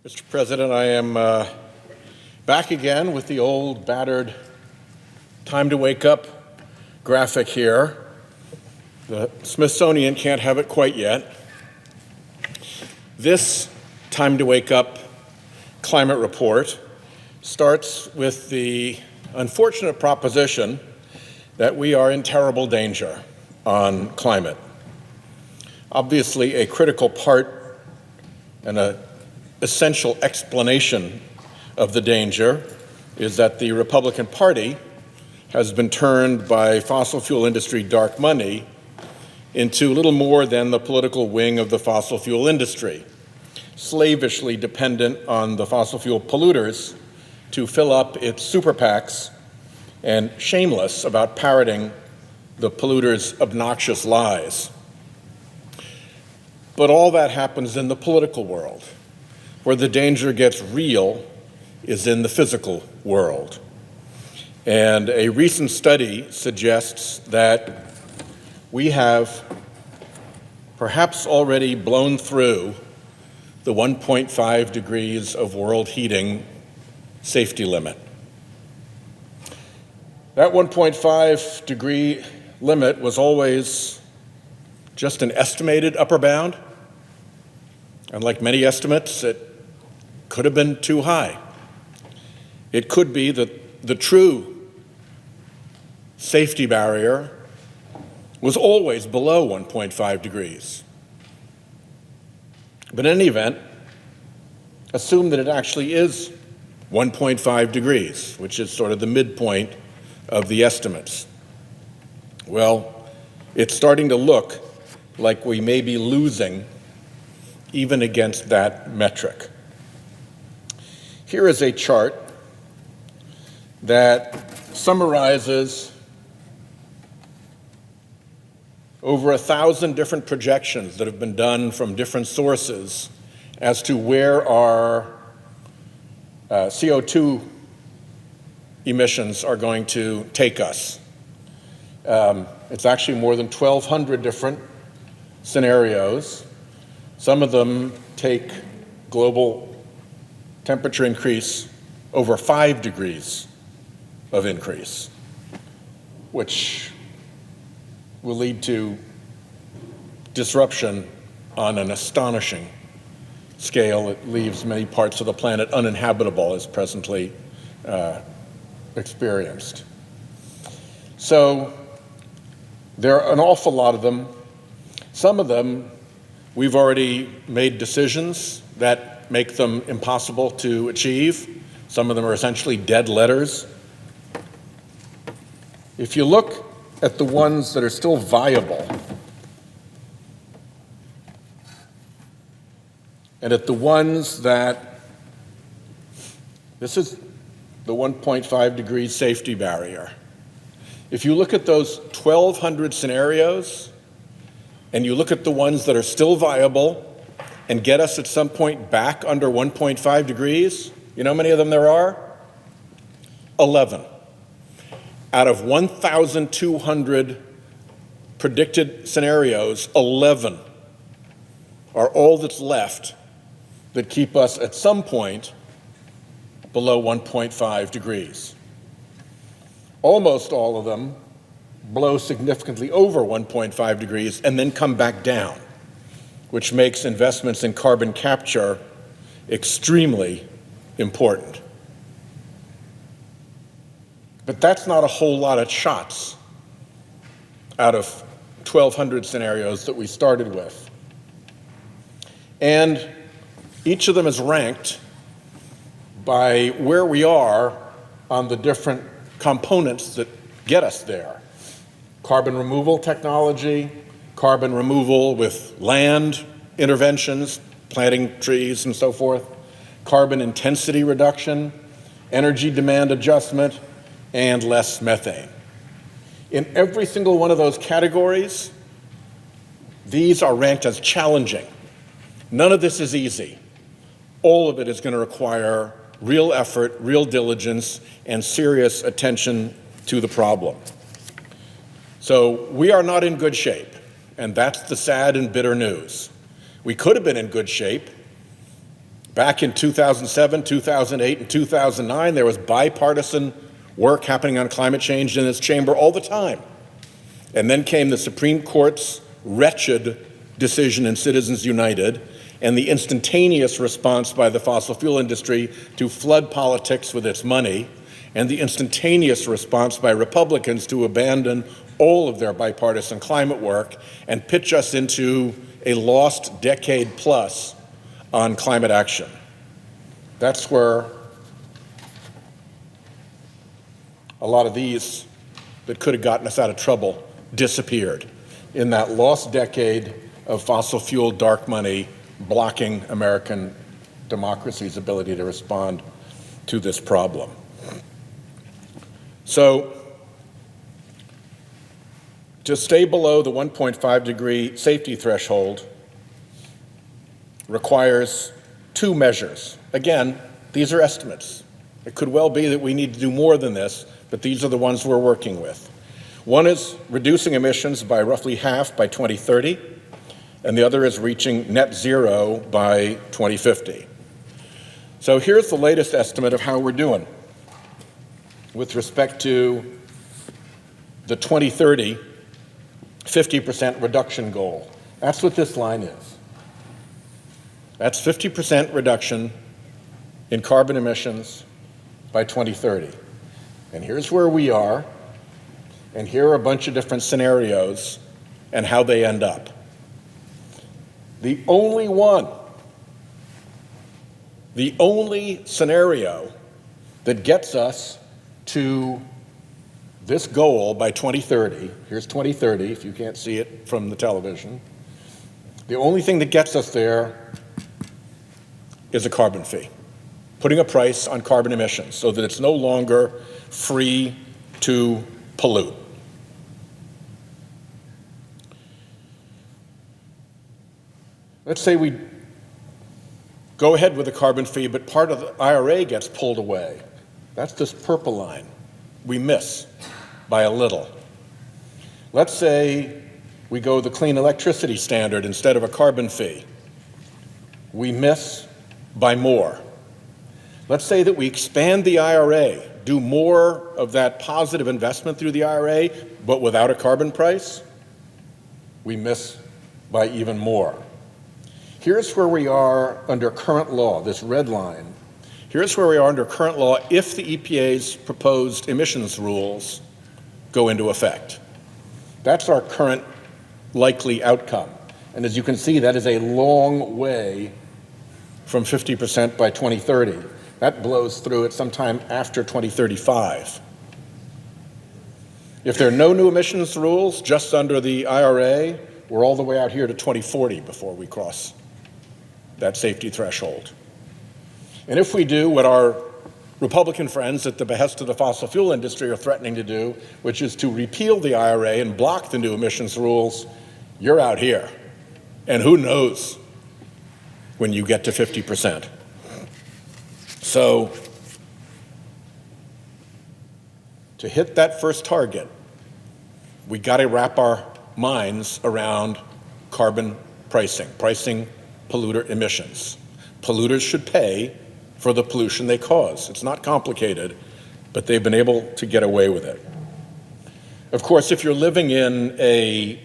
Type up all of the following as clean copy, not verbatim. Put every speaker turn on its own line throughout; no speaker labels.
Mr. President, I am back again with the old battered time to wake up graphic here. The Smithsonian can't have it quite yet. This time to wake up climate report starts with the unfortunate proposition that we are in terrible danger on climate. Obviously, a critical part and an essential explanation of the danger is that the Republican Party has been turned by fossil fuel industry dark money into little more than the political wing of the fossil fuel industry, slavishly dependent on the fossil fuel polluters to fill up its super PACs and shameless about parroting the polluters' obnoxious lies. But all that happens in the political world. Where the danger gets real is in the physical world. And a recent study suggests that we have perhaps already blown through the 1.5 degrees of world heating safety limit. That 1.5 degree limit was always just an estimated upper bound. And like many estimates, it could have been too high. It could be that the true safety barrier was always below 1.5 degrees. But in any event, assume that it actually is 1.5 degrees, which is sort of the midpoint of the estimates. Well, it's starting to look like we may be losing even against that metric. Here is a chart that summarizes over 1,000 different projections that have been done from different sources as to where our CO2 emissions are going to take us. It's actually more than 1,200 different scenarios. Some of them take global temperature increase over 5 degrees of increase, which will lead to disruption on an astonishing scale. It leaves many parts of the planet uninhabitable as presently experienced. So there are an awful lot of them. Some of them we've already made decisions that make them impossible to achieve. Some of them are essentially dead letters. If you look at the ones that are still viable, and at the ones that, this is the 1.5 degree safety barrier. If you look at those 1,200 scenarios, and you look at the ones that are still viable and get us at some point back under 1.5 degrees, you know how many of them there are? 11. Out of 1,200 predicted scenarios, 11 are all that's left that keep us at some point below 1.5 degrees. Almost all of them blow significantly over 1.5 degrees and then come back down, which makes investments in carbon capture extremely important. But that's not a whole lot of shots out of 1,200 scenarios that we started with. And each of them is ranked by where we are on the different components that get us there. Carbon removal technology, carbon removal with land interventions, planting trees and so forth, carbon intensity reduction, energy demand adjustment, and less methane. In every single one of those categories, these are ranked as challenging. None of this is easy. All of it is going to require real effort, real diligence, and serious attention to the problem. So we are not in good shape, and that's the sad and bitter news. We could have been in good shape Back in 2007, 2008, and 2009, there was bipartisan work happening on climate change in this chamber all the time. And then came the Supreme Court's wretched decision in Citizens United and the instantaneous response by the fossil fuel industry to flood politics with its money, and the instantaneous response by Republicans to abandon all of their bipartisan climate work and pitch us into a lost decade plus on climate action. That's where a lot of these that could have gotten us out of trouble disappeared, in that lost decade of fossil fuel dark money blocking American democracy's ability to respond to this problem. So, to stay below the 1.5 degree safety threshold requires two measures. Again, these are estimates. It could well be that we need to do more than this, but these are the ones we're working with. One is reducing emissions by roughly half by 2030, and the other is reaching net zero by 2050. So here's the latest estimate of how we're doing with respect to the 2030 50% reduction goal. That's what this line is. That's 50% reduction in carbon emissions by 2030. And here's where we are, and here are a bunch of different scenarios and how they end up. The only scenario that gets us to this goal by 2030, here's 2030 if you can't see it from the television, the only thing that gets us there is a carbon fee, putting a price on carbon emissions so that it's no longer free to pollute. Let's say we go ahead with a carbon fee, but part of the IRA gets pulled away. That's this purple line. We miss by a little. Let's say we go the clean electricity standard instead of a carbon fee. We miss by more. Let's say that we expand the IRA, do more of that positive investment through the IRA, but without a carbon price. We miss by even more. Here's where we are under current law, this red line. Here's where we are under current law if the EPA's proposed emissions rules go into effect. That's our current likely outcome. And as you can see, that is a long way from 50% by 2030. That blows through at sometime after 2035. If there are no new emissions rules just under the IRA, we're all the way out here to 2040 before we cross that safety threshold. And if we do what our Republican friends at the behest of the fossil fuel industry are threatening to do, which is to repeal the IRA and block the new emissions rules, you're out here. And who knows when you get to 50%. So, to hit that first target, we got to wrap our minds around carbon pricing polluter emissions. Polluters should pay for the pollution they cause. It's not complicated, but they've been able to get away with it. Of course, if you're living in a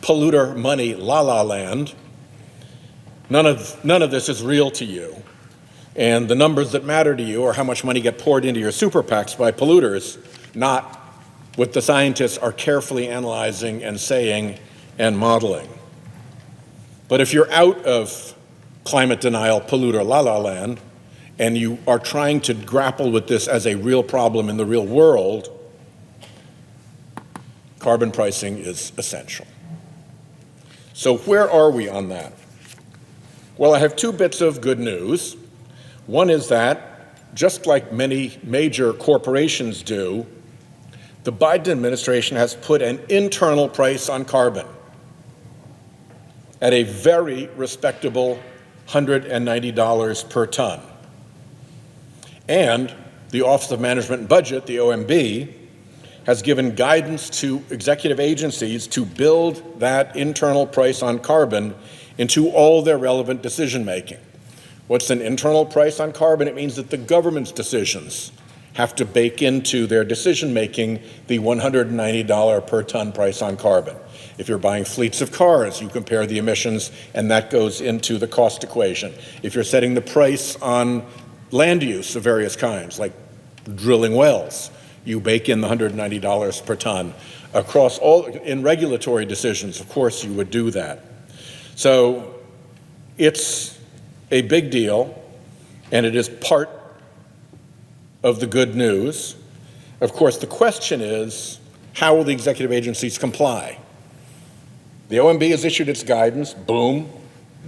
polluter money la-la land, none of this is real to you. And the numbers that matter to you are how much money get poured into your super PACs by polluters, not what the scientists are carefully analyzing and saying and modeling. But if you're out of climate denial polluter la-la land, and you are trying to grapple with this as a real problem in the real world, carbon pricing is essential. So where are we on that? Well, I have two bits of good news. One is that, just like many major corporations do, the Biden administration has put an internal price on carbon at a very respectable $190 per ton. And the Office of Management and Budget, the OMB, has given guidance to executive agencies to build that internal price on carbon into all their relevant decision-making, What's an internal price on carbon? It means that the government's decisions have to bake into their decision-making the $190 per ton price on carbon. If you're buying fleets of cars, you compare the emissions, and that goes into the cost equation. If you're setting the price on land use of various kinds, like drilling wells, you bake in the $190 per ton. Across all, in regulatory decisions, of course, you would do that. So it's a big deal, and it is part of the good news. Of course, the question is, how will the executive agencies comply? The OMB has issued its guidance, boom,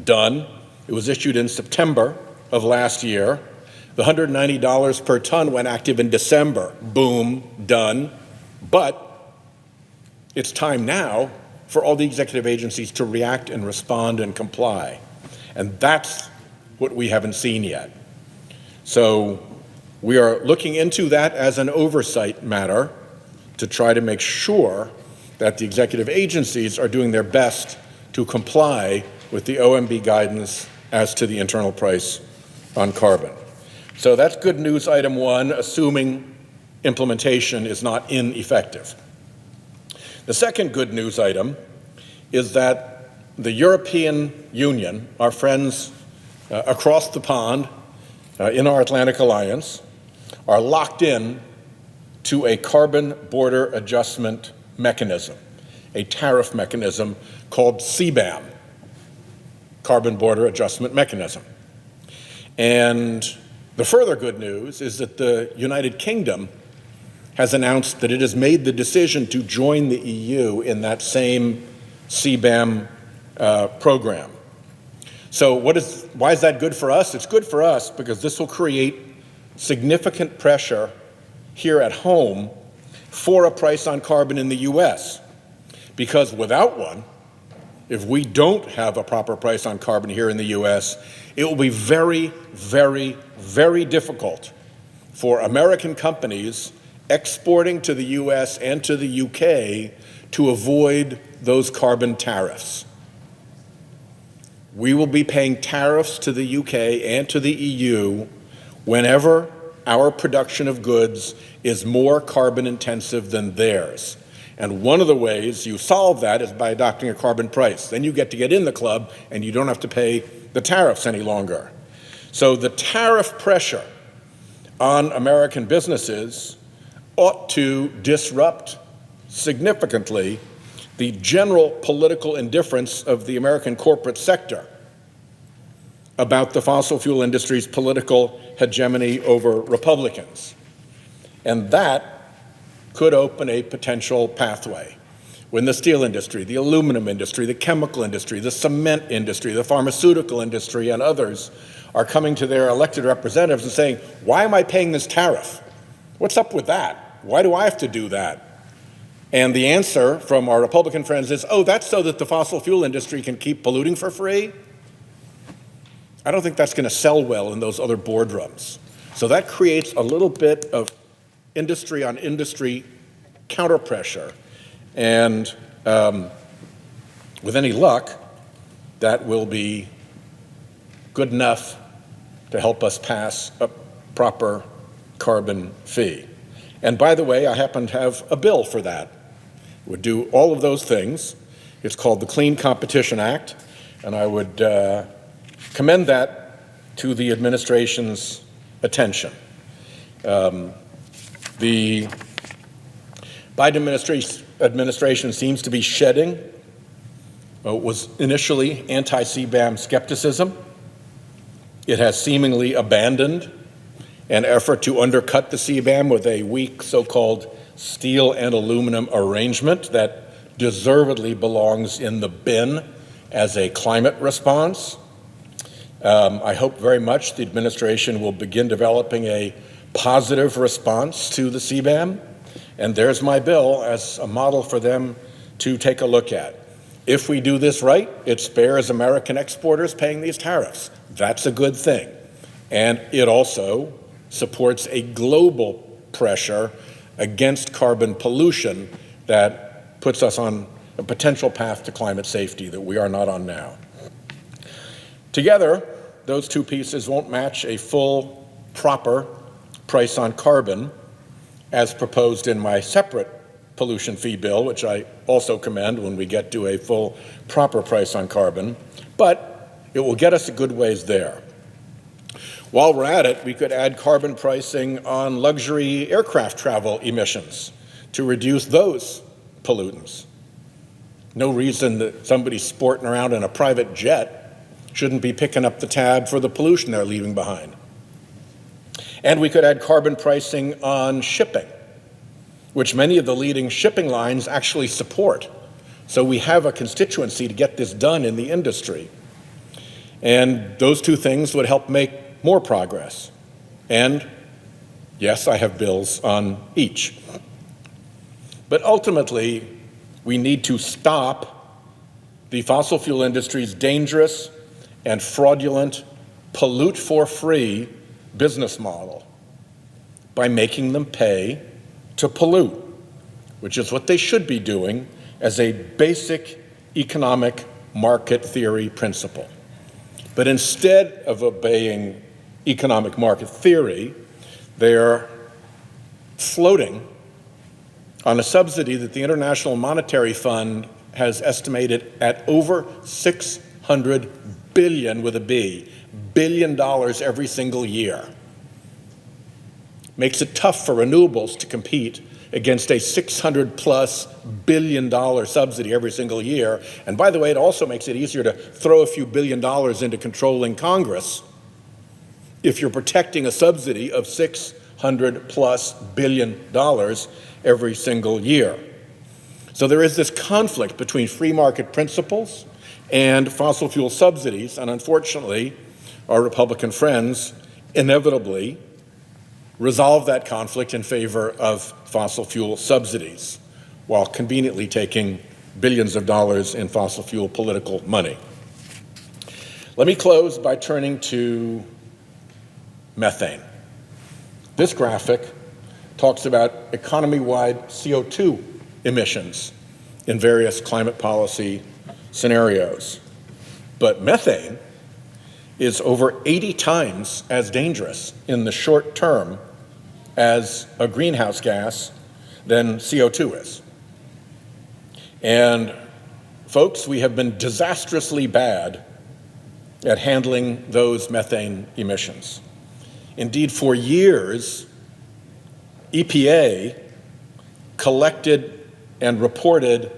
done. It was issued in September of last year. The $190 per ton went active in December, boom, done. But it's time now for all the executive agencies to react and respond and comply. And that's what we haven't seen yet. So we are looking into that as an oversight matter to try to make sure that the executive agencies are doing their best to comply with the OMB guidance as to the internal price on carbon. So that's good news item one, assuming implementation is not ineffective. The second good news item is that the European Union, our friends across the pond in our Atlantic Alliance, are locked in to a carbon border adjustment mechanism, a tariff mechanism called CBAM, Carbon Border Adjustment Mechanism. And the further good news is that the United Kingdom has announced that it has made the decision to join the EU in that same CBAM program. So why is that good for us? It's good for us because this will create significant pressure here at home for a price on carbon in the US. Because without one, if we don't have a proper price on carbon here in the US, it will be very, very, very difficult for American companies exporting to the US and to the UK to avoid those carbon tariffs. We will be paying tariffs to the UK and to the EU whenever our production of goods is more carbon intensive than theirs. And one of the ways you solve that is by adopting a carbon price. Then you get in the club and you don't have to pay the tariffs any longer. So the tariff pressure on American businesses ought to disrupt significantly the general political indifference of the American corporate sector about the fossil fuel industry's political hegemony over Republicans. And that could open a potential pathway. When the steel industry, the aluminum industry, the chemical industry, the cement industry, the pharmaceutical industry, and others are coming to their elected representatives and saying, why am I paying this tariff? What's up with that? Why do I have to do that? And the answer from our Republican friends is, oh, that's so that the fossil fuel industry can keep polluting for free? I don't think that's going to sell well in those other boardrooms. So that creates a little bit of industry on industry counterpressure. And with any luck, that will be good enough to help us pass a proper carbon fee. And by the way, I happen to have a bill for that. It would do all of those things. It's called the Clean Competition Act, and I would commend that to the administration's attention. The Biden administration seems to be shedding what was initially anti-CBAM skepticism. It has seemingly abandoned an effort to undercut the CBAM with a weak so-called steel and aluminum arrangement that deservedly belongs in the bin as a climate response. I hope very much the administration will begin developing a positive response to the CBAM, and there's my bill as a model for them to take a look at. If we do this right, it spares American exporters paying these tariffs. That's a good thing. And it also supports a global pressure against carbon pollution that puts us on a potential path to climate safety that we are not on now. Together, those two pieces won't match a full, proper price on carbon as proposed in my separate pollution fee bill, which I also commend when we get to a full, proper price on carbon, but it will get us a good ways there. While we're at it, we could add carbon pricing on luxury aircraft travel emissions to reduce those pollutants. No reason that somebody sporting around in a private jet shouldn't be picking up the tab for the pollution they're leaving behind. And we could add carbon pricing on shipping, which many of the leading shipping lines actually support. So we have a constituency to get this done in the industry. And those two things would help make more progress. And yes, I have bills on each. But ultimately, we need to stop the fossil fuel industry's dangerous and fraudulent pollute for free business model by making them pay to pollute, which is what they should be doing as a basic economic market theory principle. But instead of obeying economic market theory, they are floating on a subsidy that the International Monetary Fund has estimated at over $600 billion with a B, billion dollars every single year. Makes it tough for renewables to compete against a $600+ billion subsidy every single year. And by the way, it also makes it easier to throw a few $billion into controlling Congress if you're protecting a subsidy of $600+ billion every single year. So there is this conflict between free market principles and fossil fuel subsidies, and unfortunately, our Republican friends inevitably resolve that conflict in favor of fossil fuel subsidies, while conveniently taking billions of dollars in fossil fuel political money. Let me close by turning to methane. This graphic talks about economy-wide CO2 emissions in various climate policy scenarios. But methane is over 80 times as dangerous in the short term as a greenhouse gas than CO2 is. And folks, we have been disastrously bad at handling those methane emissions. Indeed, for years, EPA collected and reported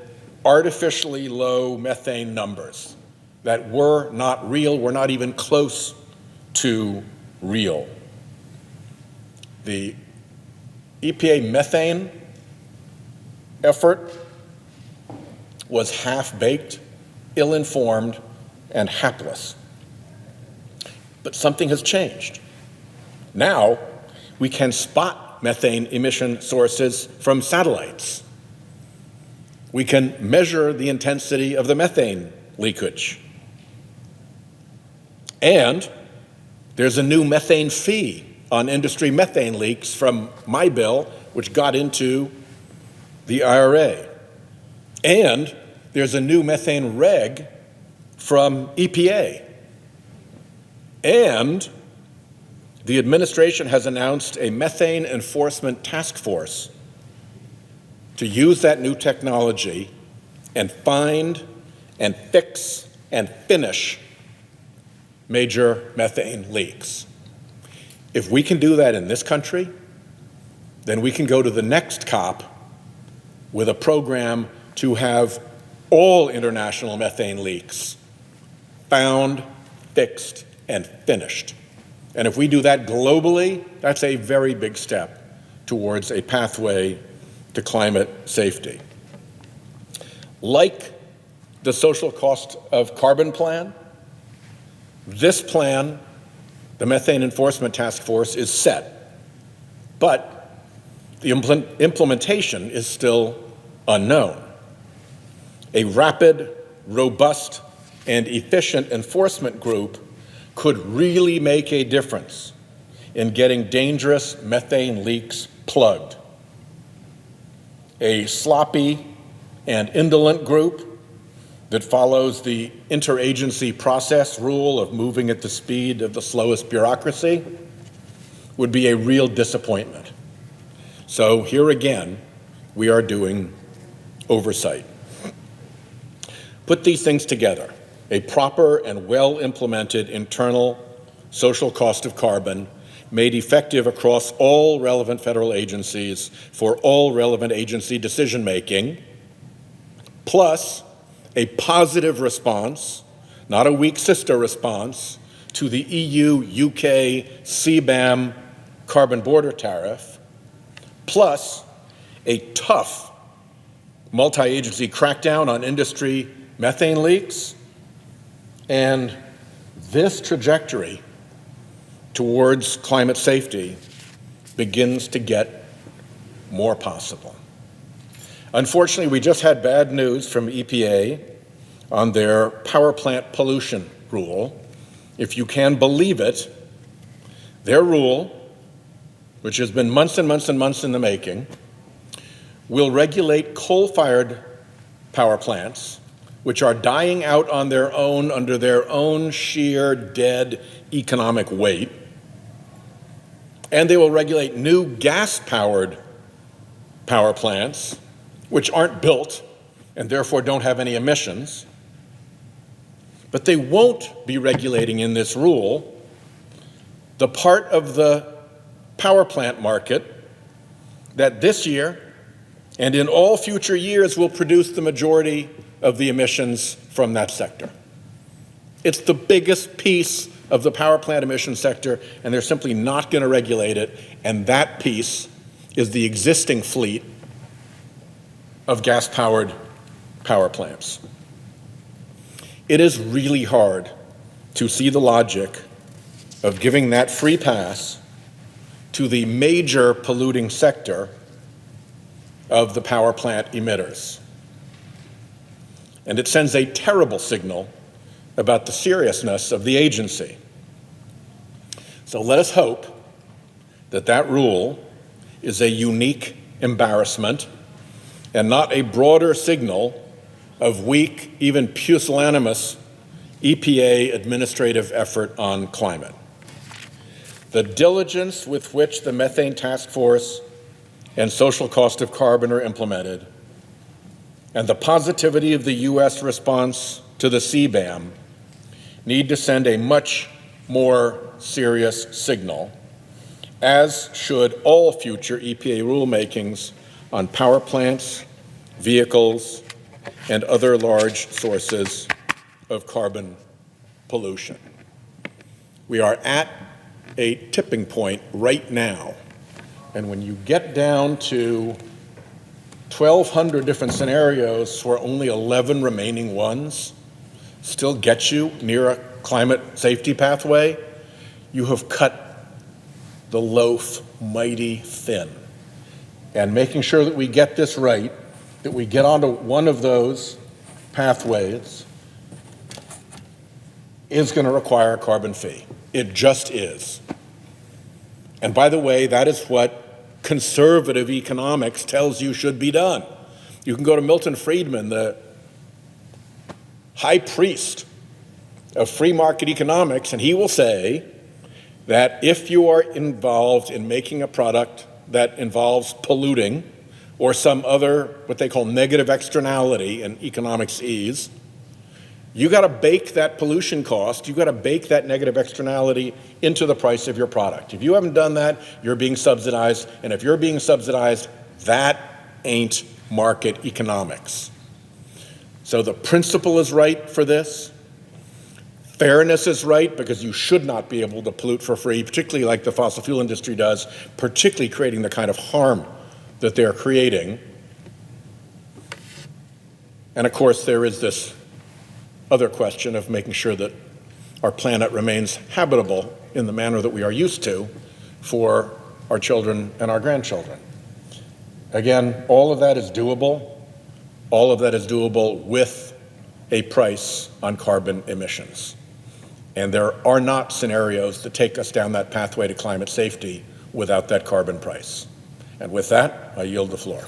artificially low methane numbers that were not real, were not even close to real. The EPA methane effort was half-baked, ill-informed, and hapless. But something has changed. Now, we can spot methane emission sources from satellites. We can measure the intensity of the methane leakage. And there's a new methane fee on industry methane leaks from my bill, which got into the IRA. And there's a new methane reg from EPA. And the administration has announced a methane enforcement task force to use that new technology and find and fix and finish major methane leaks. If we can do that in this country, then we can go to the next COP with a program to have all international methane leaks found, fixed, and finished. And if we do that globally, that's a very big step towards a pathway to climate safety. Like the social cost of carbon plan, this plan, the Methane Enforcement Task Force, is set, but the implementation is still unknown. A rapid, robust, and efficient enforcement group could really make a difference in getting dangerous methane leaks plugged. A sloppy and indolent group that follows the interagency process rule of moving at the speed of the slowest bureaucracy would be a real disappointment. So here again, we are doing oversight. Put these things together: a proper and well-implemented internal social cost of carbon made effective across all relevant federal agencies for all relevant agency decision-making, plus a positive response, not a weak sister response, to the EU-UK CBAM carbon border tariff, plus a tough multi-agency crackdown on industry methane leaks, and this trajectory towards climate safety begins to get more possible. Unfortunately, we just had bad news from EPA on their power plant pollution rule. If you can believe it, their rule, which has been months and months and months in the making, will regulate coal-fired power plants, which are dying out on their own under their own sheer dead economic weight, and they will regulate new gas-powered power plants, which aren't built and therefore don't have any emissions. But they won't be regulating in this rule the part of the power plant market that this year and in all future years will produce the majority of the emissions from that sector. It's the biggest piece of the power plant emission sector, and they're simply not going to regulate it, and that piece is the existing fleet of gas-powered power plants. It is really hard to see the logic of giving that free pass to the major polluting sector of the power plant emitters. And it sends a terrible signal about the seriousness of the agency. So let us hope that that rule is a unique embarrassment and not a broader signal of weak, even pusillanimous EPA administrative effort on climate. The diligence with which the Methane Task Force and social cost of carbon are implemented, and the positivity of the U.S. response to the CBAM need to send a much more serious signal, as should all future EPA rulemakings on power plants, vehicles, and other large sources of carbon pollution. We are at a tipping point right now, and when you get down to 1,200 different scenarios for only 11 remaining ones still get you near a climate safety pathway, you have cut the loaf mighty thin. And making sure that we get this right, that we get onto one of those pathways, is going to require a carbon fee. It just is. And by the way, that is what conservative economics tells you should be done. You can go to Milton Friedman, the high priest of free market economics, and he will say that if you are involved in making a product that involves polluting or some other, what they call negative externality in economics ease, you got to bake that pollution cost, you got to bake that negative externality into the price of your product. If you haven't done that, you're being subsidized, and if you're being subsidized, that ain't market economics. So the principle is right for this. Fairness is right, because you should not be able to pollute for free, particularly like the fossil fuel industry does, particularly creating the kind of harm that they're creating. And of course, there is this other question of making sure that our planet remains habitable in the manner that we are used to for our children and our grandchildren. Again, all of that is doable. All of that is doable with a price on carbon emissions. And there are not scenarios that take us down that pathway to climate safety without that carbon price. And with that, I yield the floor.